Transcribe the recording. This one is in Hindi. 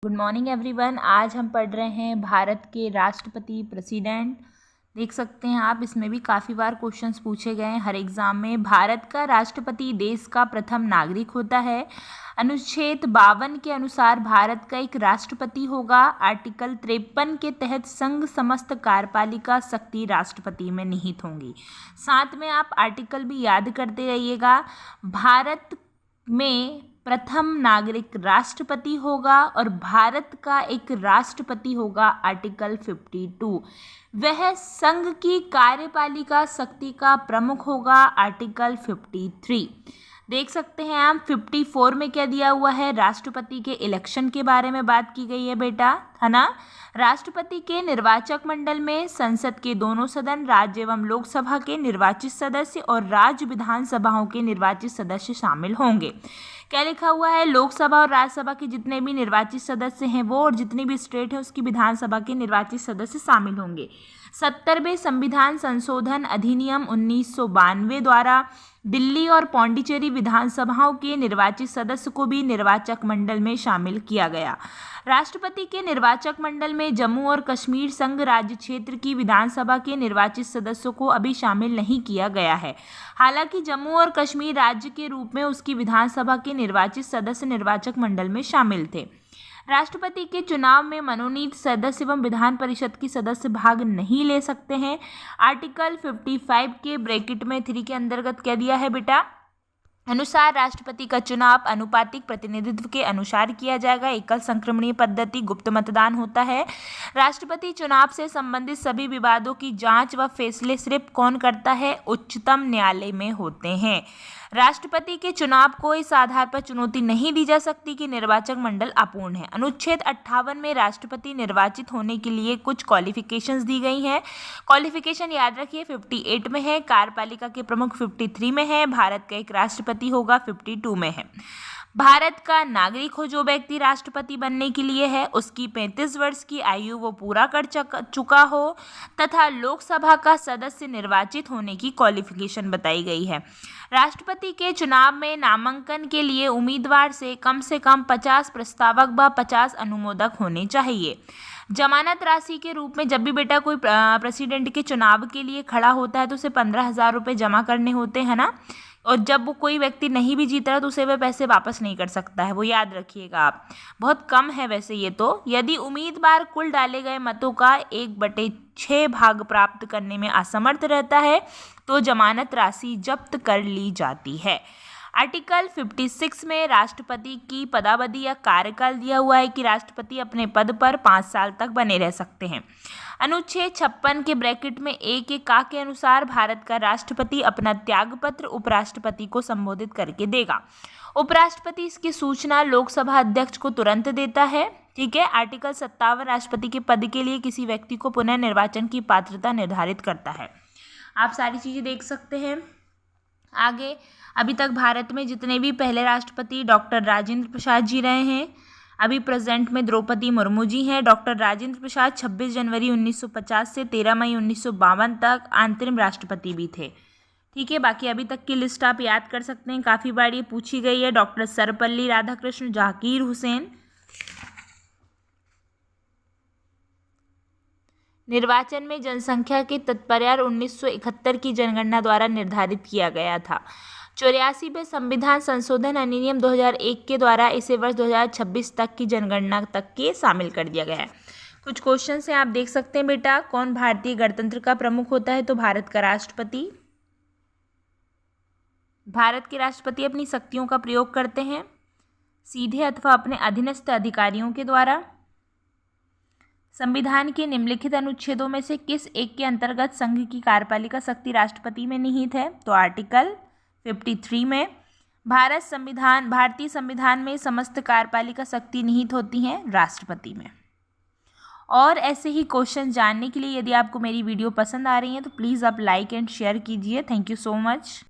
Good morning everyone. आज हम पढ़ रहे हैं भारत के राष्ट्रपति प्रेसिडेंट। देख सकते हैं आप, इसमें भी काफ़ी बार क्वेश्चंस पूछे गए हैं हर एग्ज़ाम में। भारत का राष्ट्रपति देश का प्रथम नागरिक होता है। अनुच्छेद 52 के अनुसार भारत का एक राष्ट्रपति होगा। आर्टिकल 53 के तहत संघ समस्त कार्यपालिका शक्ति राष्ट्रपति में निहित होंगी। साथ में आप आर्टिकल भी याद करते रहिएगा। भारत में प्रथम नागरिक राष्ट्रपति होगा और भारत का एक राष्ट्रपति होगा। आर्टिकल 52 वह संघ की कार्यपालिका शक्ति का प्रमुख होगा। आर्टिकल 53 देख सकते हैं आप। 54 में क्या दिया हुआ है, राष्ट्रपति के इलेक्शन के बारे में बात की गई है बेटा, है ना। राष्ट्रपति के निर्वाचक मंडल में संसद के दोनों सदन, राज्य एवं लोकसभा के निर्वाचित सदस्य और राज्य विधानसभाओं के निर्वाचित सदस्य शामिल होंगे। क्या लिखा हुआ है, लोकसभा और राज्यसभा के जितने भी निर्वाचित सदस्य हैं वो और जितनी भी स्टेट है उसकी विधानसभा के निर्वाचित सदस्य शामिल होंगे। 70वें संविधान संशोधन अधिनियम 1992 द्वारा दिल्ली और पौंडीचेरी विधानसभाओं के निर्वाचित सदस्य को भी निर्वाचक मंडल में शामिल किया गया। राष्ट्रपति के निर्वाचक मंडल में जम्मू और कश्मीर संघ राज्य क्षेत्र की विधानसभा के निर्वाचित सदस्यों को अभी शामिल नहीं किया गया है। हालांकि जम्मू और कश्मीर राज्य के रूप में उसकी विधानसभा के निर्वाचित सदस्य निर्वाचक मंडल में शामिल थे। राष्ट्रपति के चुनाव में मनोनीत सदस्य एवं विधान परिषद के सदस्य भाग नहीं ले सकते हैं। आर्टिकल 55 के ब्रैकेट में 3 के अंतर्गत क्या दिया है बेटा, अनुसार राष्ट्रपति का चुनाव अनुपातिक प्रतिनिधित्व के अनुसार किया जाएगा। एकल संक्रमणीय पद्धति गुप्त मतदान होता है। राष्ट्रपति चुनाव से संबंधित सभी विवादों की जांच व फैसले सिर्फ कौन करता है, उच्चतम न्यायालय में होते हैं। राष्ट्रपति के चुनाव को इस आधार पर चुनौती नहीं दी जा सकती कि निर्वाचक मंडल अपूर्ण है। अनुच्छेद 58 में राष्ट्रपति निर्वाचित होने के लिए कुछ क्वालिफिकेशंस दी गई हैं। क्वालिफिकेशन याद रखिए, 58 में है, कार्यपालिका के प्रमुख 53 में है, भारत का एक राष्ट्रपति होगा 52 में है। भारत का नागरिक हो जो व्यक्ति राष्ट्रपति बनने के लिए है, उसकी 35 वर्ष की आयु वो पूरा कर चुका हो तथा लोकसभा का सदस्य निर्वाचित होने की क्वालिफिकेशन बताई गई है। राष्ट्रपति के चुनाव में नामांकन के लिए उम्मीदवार से कम 50 प्रस्तावक व 50 अनुमोदक होने चाहिए। जमानत राशि के रूप में जब भी बेटा कोई प्रेसिडेंट के चुनाव के लिए खड़ा होता है तो उसे 15,000 रुपये जमा करने होते हैं ना। और जब वो कोई व्यक्ति नहीं भी जीत रहा तो उसे वह पैसे वापस नहीं कर सकता है, वो याद रखिएगा आप। बहुत कम है वैसे ये तो। यदि उम्मीदवार कुल डाले गए मतों का 1/6 भाग प्राप्त करने में असमर्थ रहता है तो जमानत राशि जब्त कर ली जाती है। आर्टिकल 56 में राष्ट्रपति की पदावधि या कार्यकाल दिया हुआ है कि राष्ट्रपति अपने पद पर 5 साल तक बने रह सकते हैं। अनुच्छेद 56 के ब्रैकेट में 1(a) के अनुसार भारत का राष्ट्रपति अपना त्यागपत्र उपराष्ट्रपति को संबोधित करके देगा। उपराष्ट्रपति इसकी सूचना लोकसभा अध्यक्ष को तुरंत देता है। ठीक है। आर्टिकल 57 राष्ट्रपति के पद के लिए किसी व्यक्ति को पुनः निर्वाचन की पात्रता निर्धारित करता है। आप सारी चीज़ें देख सकते हैं। आगे अभी तक भारत में जितने भी पहले राष्ट्रपति डॉक्टर राजेंद्र प्रसाद जी रहे हैं, अभी प्रेजेंट में द्रौपदी मुर्मू जी हैं। डॉक्टर राजेंद्र प्रसाद 26 जनवरी 1950 से 13 मई 1952 तक अंतरिम राष्ट्रपति भी थे। ठीक है। बाकी अभी तक की लिस्ट आप याद कर सकते हैं, काफ़ी बार ये पूछी गई है। डॉक्टर सर्वपल्ली राधाकृष्ण, जाकिर हुसैन। निर्वाचन में जनसंख्या के तात्पर्य 1971 की जनगणना द्वारा निर्धारित किया गया था। 84वें संविधान संशोधन अधिनियम 2001 के द्वारा इसे वर्ष 2026 तक की जनगणना तक के शामिल कर दिया गया है। कुछ क्वेश्चन से आप देख सकते हैं बेटा। कौन भारतीय गणतंत्र का प्रमुख होता है, तो भारत का राष्ट्रपति। भारत के राष्ट्रपति अपनी शक्तियों का प्रयोग करते हैं सीधे अथवा अपने अधीनस्थ अधिकारियों के द्वारा। संविधान के निम्नलिखित अनुच्छेदों में से किस एक के अंतर्गत संघ की कार्यपालिका शक्ति राष्ट्रपति में निहित है, तो आर्टिकल 53 में। भारतीय संविधान में समस्त कार्यपालिका शक्ति निहित होती हैं राष्ट्रपति में। और ऐसे ही क्वेश्चन जानने के लिए यदि आपको मेरी वीडियो पसंद आ रही है तो प्लीज़ आप लाइक एंड शेयर कीजिए। Thank you so much.